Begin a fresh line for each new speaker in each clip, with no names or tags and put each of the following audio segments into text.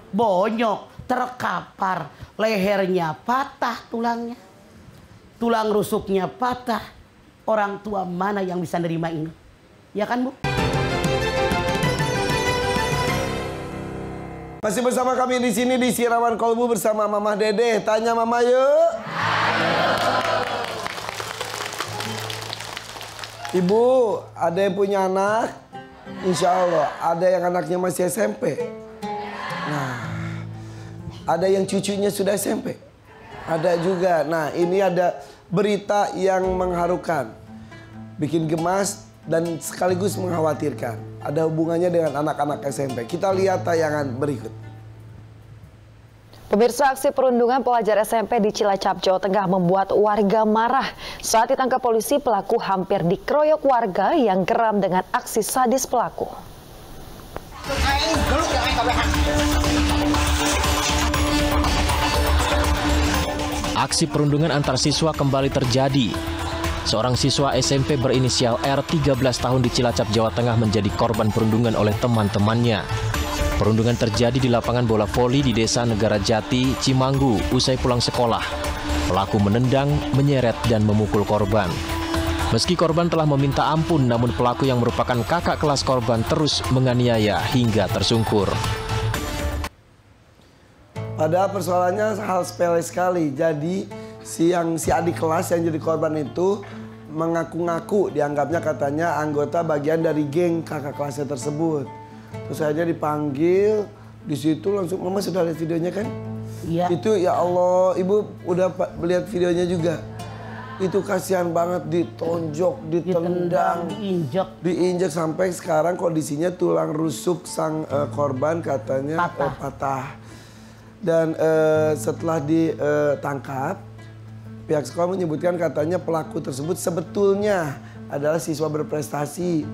bonyok, terkapar, lehernya patah tulangnya. Tulang rusuknya patah. Orang tua mana yang bisa nerima ini? Ya kan, Bu?
Masih bersama kami di sini di Siraman Kolbu bersama Mama Dede. Tanya Mama yuk. Ibu, ada yang punya anak? Insya Allah. Ada yang anaknya masih SMP? Nah, ada yang cucunya sudah SMP? Ada juga. Nah, ini ada berita yang mengharukan, bikin gemas dan sekaligus mengkhawatirkan. Ada hubungannya dengan anak-anak SMP. Kita lihat tayangan berikut.
Pemirsa, aksi perundungan pelajar SMP di Cilacap, Jawa Tengah membuat warga marah. Saat ditangkap polisi, pelaku hampir dikeroyok warga yang geram dengan aksi sadis pelaku.
Aksi perundungan antar siswa kembali terjadi. Seorang siswa SMP berinisial R 13 tahun di Cilacap, Jawa Tengah menjadi korban perundungan oleh teman-temannya. Perundungan terjadi di lapangan bola voli di Desa Negara Jati, Cimanggu, usai pulang sekolah. Pelaku menendang, menyeret, dan memukul korban. Meski korban telah meminta ampun, namun pelaku yang merupakan kakak kelas korban terus menganiaya hingga tersungkur.
Padahal persoalannya hal sepele sekali. Jadi si adik kelas yang jadi korban itu mengaku-ngaku, dianggapnya katanya anggota bagian dari geng kakak kelasnya tersebut. Terus aja dipanggil, di situ langsung, Mama sudah lihat videonya kan?
Iya.
Itu ya Allah, Ibu udah lihat videonya juga. Itu kasihan banget, ditonjok, ditendang, diinjak sampai sekarang kondisinya tulang rusuk sang korban katanya patah. Dan setelah ditangkap, pihak sekolah menyebutkan katanya pelaku tersebut sebetulnya adalah siswa berprestasi,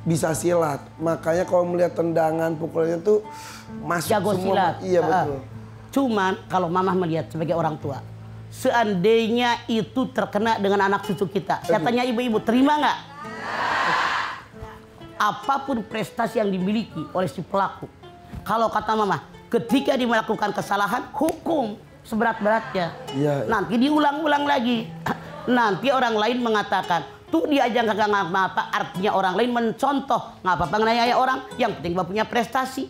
bisa silat. Makanya kalau melihat tendangan, pukulannya tuh masuk
jago
semua.
Silat.
Iya betul.
Cuman kalau Mama melihat sebagai orang tua, seandainya itu terkena dengan anak cucu kita, saya tanya ibu-ibu, terima nggak? Apapun prestasi yang dimiliki oleh si pelaku, kalau kata Mama, ketika dia melakukan kesalahan, hukum seberat-beratnya.
Ya.
Nanti diulang-ulang lagi. Nanti orang lain mengatakan, tuh dia aja kagak ngapa-apa. Artinya orang lain mencontoh. Nggak apa-apa nganiaya orang. Yang penting punya prestasi.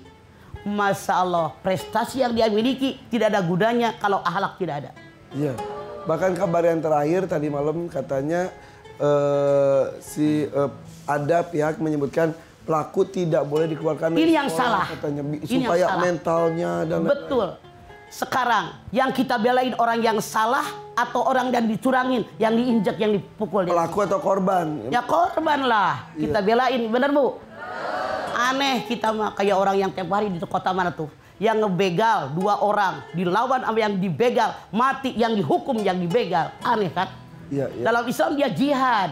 Masya Allah, prestasi yang dia miliki tidak ada gunanya kalau akhlak tidak ada.
Iya. Bahkan kabar yang terakhir tadi malam katanya ada pihak menyebutkan pelaku tidak boleh dikeluarkan dari
ini yang
sekolah,
salah
katanya,
ini
supaya
yang salah.
Mentalnya dan
betul. Sekarang yang kita belain orang yang salah atau orang yang dicurangin, yang diinjak, yang dipukul,
pelaku atau korban?
Ya korban lah.
Iya.
Kita belain, bener Bu? Aneh kita mah kayak orang yang tiap hari di kota mana tuh, yang ngebegal 2 orang, dilawan sama yang dibegal, mati yang dihukum yang dibegal. Aneh kan?
Iya, iya.
Dalam Islam dia jihad.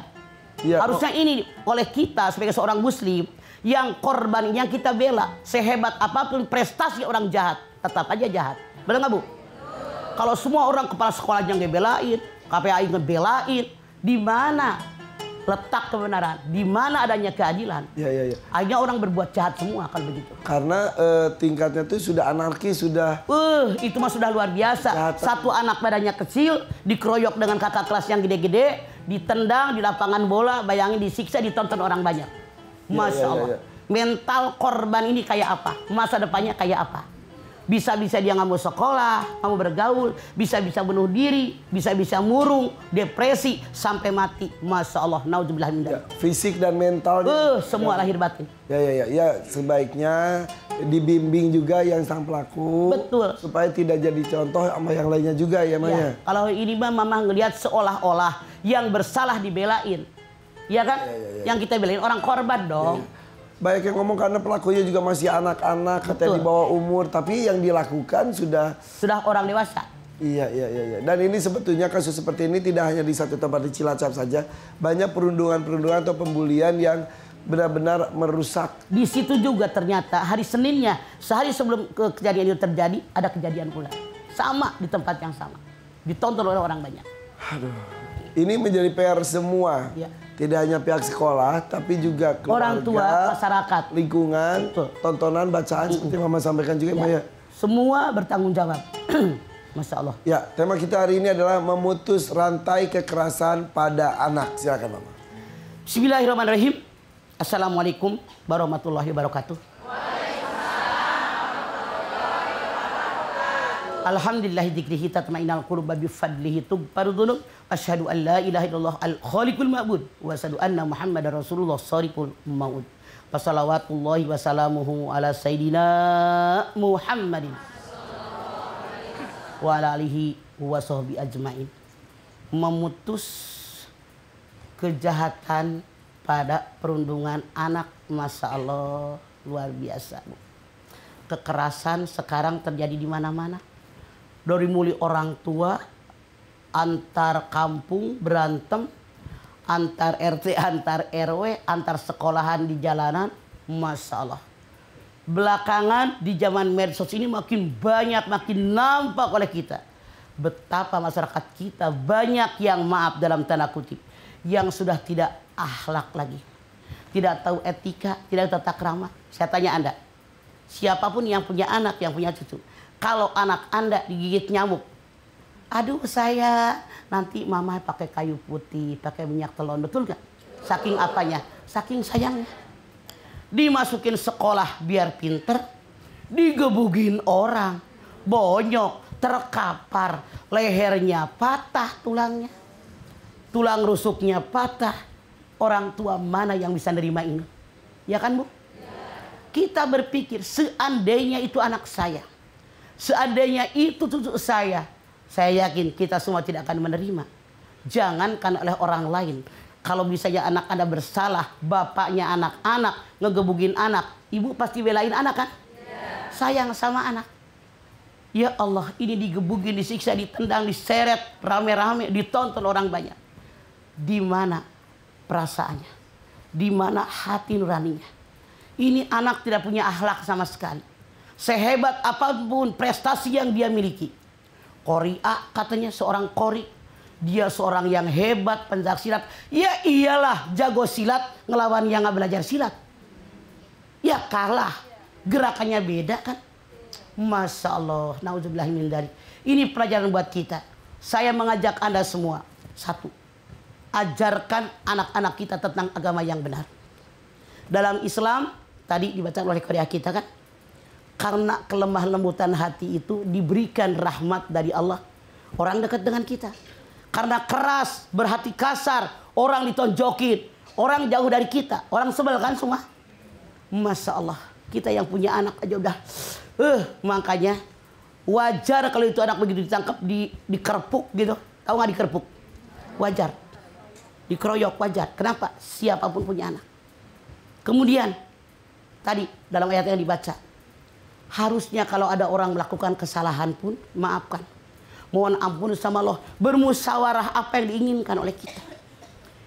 Iya.
Harusnya ini oleh kita sebagai seorang muslim, yang korban yang kita bela, sehebat apapun prestasi orang jahat, tetap aja jahat. Benar nggak Bu? Kalau semua orang kepala sekolah yang ngebelain, KPAI ngebelain, di mana letak kebenaran? Di mana adanya keadilan?
Iya.
Akhirnya orang berbuat jahat semua kalau begitu.
Karena tingkatnya itu sudah anarkis, sudah.
Itu mah sudah luar biasa.
Jahat.
Satu anak badannya kecil, dikeroyok dengan kakak kelas yang gede-gede, ditendang di lapangan bola, bayangin disiksa, ditonton orang banyak. Masya Allah. Mental korban ini kayak apa? Masa depannya kayak apa? Bisa-bisa dia nggak mau sekolah, nggak mau bergaul, bisa-bisa bunuh diri, bisa-bisa murung, depresi, sampai mati. Masya Allah, naudzubillah min dzalik.
Fisik dan mental.
Semua lahir batin.
Ya, sebaiknya dibimbing juga yang sang pelaku.
Betul.
Supaya tidak jadi contoh sama yang lainnya juga ya, Maya.
Kalau ini Mama ngelihat seolah-olah yang bersalah dibelain. Ya kan? Yang kita belain orang korban dong.
Banyak yang ngomong karena pelakunya juga masih anak-anak, katanya di bawah umur, tapi yang dilakukan sudah
orang dewasa.
Iya. Dan ini sebetulnya kasus seperti ini tidak hanya di satu tempat di Cilacap saja, banyak perundungan-perundungan atau pembulian yang benar-benar merusak.
Di situ juga ternyata hari Seninnya, sehari sebelum kejadian itu terjadi, ada kejadian pula. Sama di tempat yang sama, ditonton oleh orang banyak.
Aduh, ini menjadi PR semua.
Ya.
Tidak hanya pihak sekolah, tapi juga keluarga,
orang tua, masyarakat,
lingkungan, tontonan, bacaan seperti Mama sampaikan juga, Maya.
Semua bertanggung jawab. Masya Allah.
Ya, tema kita hari ini adalah memutus rantai kekerasan pada anak. Silakan Mama.
Bismillahirrahmanirrahim. Assalamualaikum warahmatullahi wabarakatuh. Alhamdulillahi dzikrihi tatma'innal qulub bi fadlihi tughfaru dzunub. Asyhadu an la ilaha illallah al-khaliqul ma'bud wa asyhadu anna Muhammadar Rasulullah shariqul maut. Wassalawatullahi wassalamuhu ala sayyidina Muhammadin wa ala alihi wa sahbihi ajmain. Memutus kejahatan pada perundungan anak, Masya Allah, luar biasa. Kekerasan sekarang terjadi di mana-mana. Dari mulai orang tua, antar kampung berantem, antar RT, antar RW, antar sekolahan di jalanan, Masya Allah. Belakangan di zaman medsos ini makin banyak, makin nampak oleh kita. Betapa masyarakat kita banyak yang maaf dalam tanda kutip. Yang sudah tidak akhlak lagi. Tidak tahu etika, tidak tahu tata krama. Saya tanya Anda, siapapun yang punya anak, yang punya cucu. Kalau anak Anda digigit nyamuk, aduh saya nanti mama pakai kayu putih, pakai minyak telon, betul nggak? Saking apanya? Saking sayangnya. Dimasukin sekolah biar pinter, digebugin orang, bonyok, terkapar, lehernya patah tulangnya, tulang rusuknya patah. Orang tua mana yang bisa nerima ini? Ya kan Bu? Kita berpikir seandainya itu anak saya, seandainya itu cucu saya yakin kita semua tidak akan menerima. Jangankan oleh orang lain. Kalau misalnya anak Anda bersalah, bapaknya anak-anak ngegebugin anak, ibu pasti belain anak kan? Sayang sama anak. Ya Allah, ini digebugin, disiksa, ditendang, diseret, rame-rame, ditonton orang banyak. Di mana perasaannya? Di mana hati nuraninya? Ini anak tidak punya akhlak sama sekali. Sehebat apapun prestasi yang dia miliki. Qori'ah katanya seorang qori. Dia seorang yang hebat pencak silat. Ya iyalah jago silat ngelawan yang nggak belajar silat. Ya kalah. Gerakannya beda kan. Masya Allah. Na'udzubillahi min dzalik. Ini pelajaran buat kita. Saya mengajak Anda semua. Satu. Ajarkan anak-anak kita tentang agama yang benar. Dalam Islam, tadi dibaca oleh Qori'ah kita kan. Karena kelemah lembutan hati itu diberikan rahmat dari Allah. Orang dekat dengan kita. Karena keras, berhati kasar, orang ditonjokin. Orang jauh dari kita. Orang sebel kan semua. Masya Allah. Kita yang punya anak aja udah. Makanya wajar kalau itu anak begitu ditangkap, dikerpuk gitu. Tahu nggak dikerpuk? Wajar. Dikeroyok wajar. Kenapa? Siapapun punya anak. Kemudian tadi dalam ayat yang dibaca. Harusnya kalau ada orang melakukan kesalahan pun maafkan. Mohon ampun sama Allah. Bermusyawarah apa yang diinginkan oleh kita.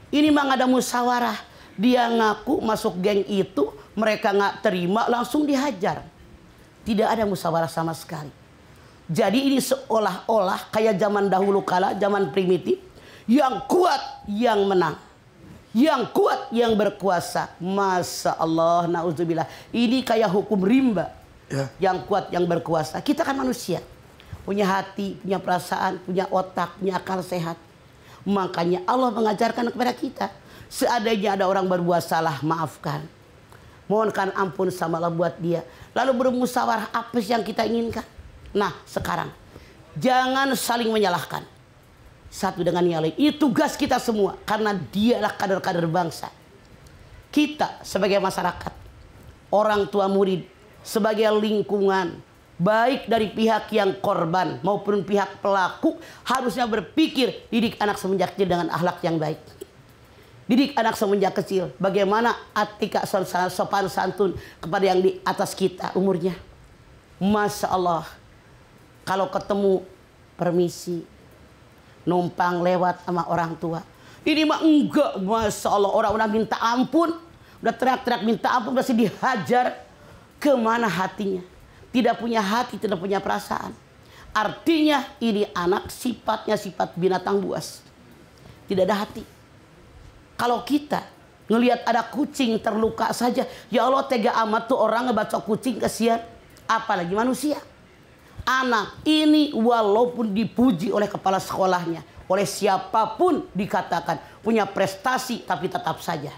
Ini mah ada musyawarah. Dia ngaku masuk geng itu. Mereka nggak terima langsung dihajar. Tidak ada musyawarah sama sekali. Jadi ini seolah-olah kayak zaman dahulu kala. Zaman primitif. Yang kuat yang menang. Yang kuat yang berkuasa. Masya Allah. Na'udzubillah. Ini kayak hukum rimba. Ya. Yang kuat yang berkuasa. Kita kan manusia. Punya hati, punya perasaan, punya otak, punya akal sehat. Makanya Allah mengajarkan kepada kita. Seandainya ada orang berbuat salah, maafkan. Mohonkan ampun sama Allah buat dia. Lalu bermusyawarah apa yang kita inginkan. Nah sekarang. Jangan saling menyalahkan. Satu dengan yang lain. Ini tugas kita semua. Karena dialah kader-kader bangsa. Kita sebagai masyarakat. Orang tua murid. Sebagai lingkungan. Baik dari pihak yang korban maupun pihak pelaku. Harusnya berpikir. Didik anak semenjak kecil dengan akhlak yang baik. Didik anak semenjak kecil. Bagaimana etika sopan santun kepada yang di atas kita umurnya. Masya Allah. Kalau ketemu permisi. Numpang lewat sama orang tua. Ini mah enggak. Masya Allah. Orang-orang minta ampun. Udah teriak-teriak minta ampun. Masih dihajar. Kemana hatinya? Tidak punya hati. Tidak punya perasaan. Artinya ini anak sifatnya sifat binatang buas. Tidak ada hati. Kalau kita ngelihat ada kucing terluka saja. Ya Allah tega amat tuh orang ngebacok kucing kasihan. Apalagi manusia. anak ini walaupun dipuji oleh kepala sekolahnya, oleh siapapun dikatakan punya prestasi, tapi tetap saja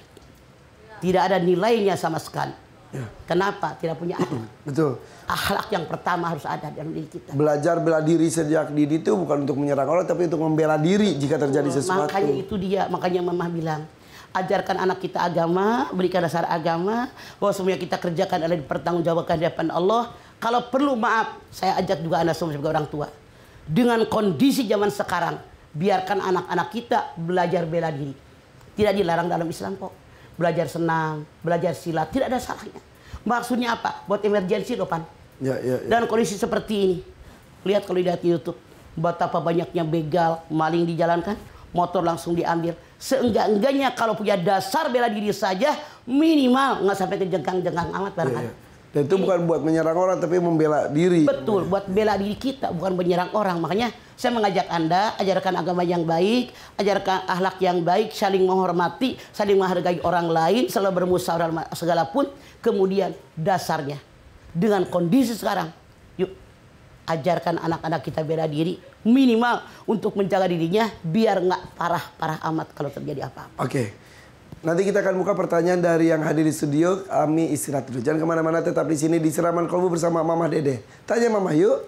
tidak ada nilainya sama sekali. Ya. Kenapa? Tidak punya akhlak.
Betul.
Akhlak yang pertama harus ada dalam diri kita.
Belajar bela diri sejak dini itu bukan untuk menyerang orang, tapi untuk membela diri jika terjadi sesuatu.
Makanya itu dia, makanya Mama bilang, ajarkan anak kita agama, berikan dasar agama, bahwa semuanya kita kerjakan adalah dipertanggungjawabkan di hadapan Allah. Kalau perlu maaf, saya ajak juga Anda semua sebagai orang tua. Dengan kondisi zaman sekarang, biarkan anak-anak kita belajar bela diri. Tidak dilarang dalam Islam kok. Belajar senam, belajar silat, tidak ada salahnya. Maksudnya apa? Buat emergensi loh, Pan.
Ya.
Dan kondisi seperti ini, lihat kalau lihat di YouTube, betapa banyaknya begal, maling dijalankan, motor langsung diambil. Seenggak-enggaknya kalau punya dasar bela diri saja, minimal nggak sampai ke jengkang-jengkang amat barangkali.
Dan itu bukan buat menyerang orang, tapi membela diri.
Betul, buat bela diri kita, bukan menyerang orang. Makanya saya mengajak Anda, ajarkan agama yang baik, ajarkan akhlak yang baik, saling menghormati, saling menghargai orang lain, selalu bermusyawarah segala pun. Kemudian dasarnya, dengan kondisi sekarang, yuk ajarkan anak-anak kita bela diri, minimal untuk menjaga dirinya, biar nggak parah-parah amat kalau terjadi apa-apa.
Oke. Nanti kita akan buka pertanyaan dari yang hadir di studio. Kami istirahat dulu. Jangan kemana-mana, tetap di sini di Siraman Kolbu bersama Mama Dede. Tanya Mama yuk.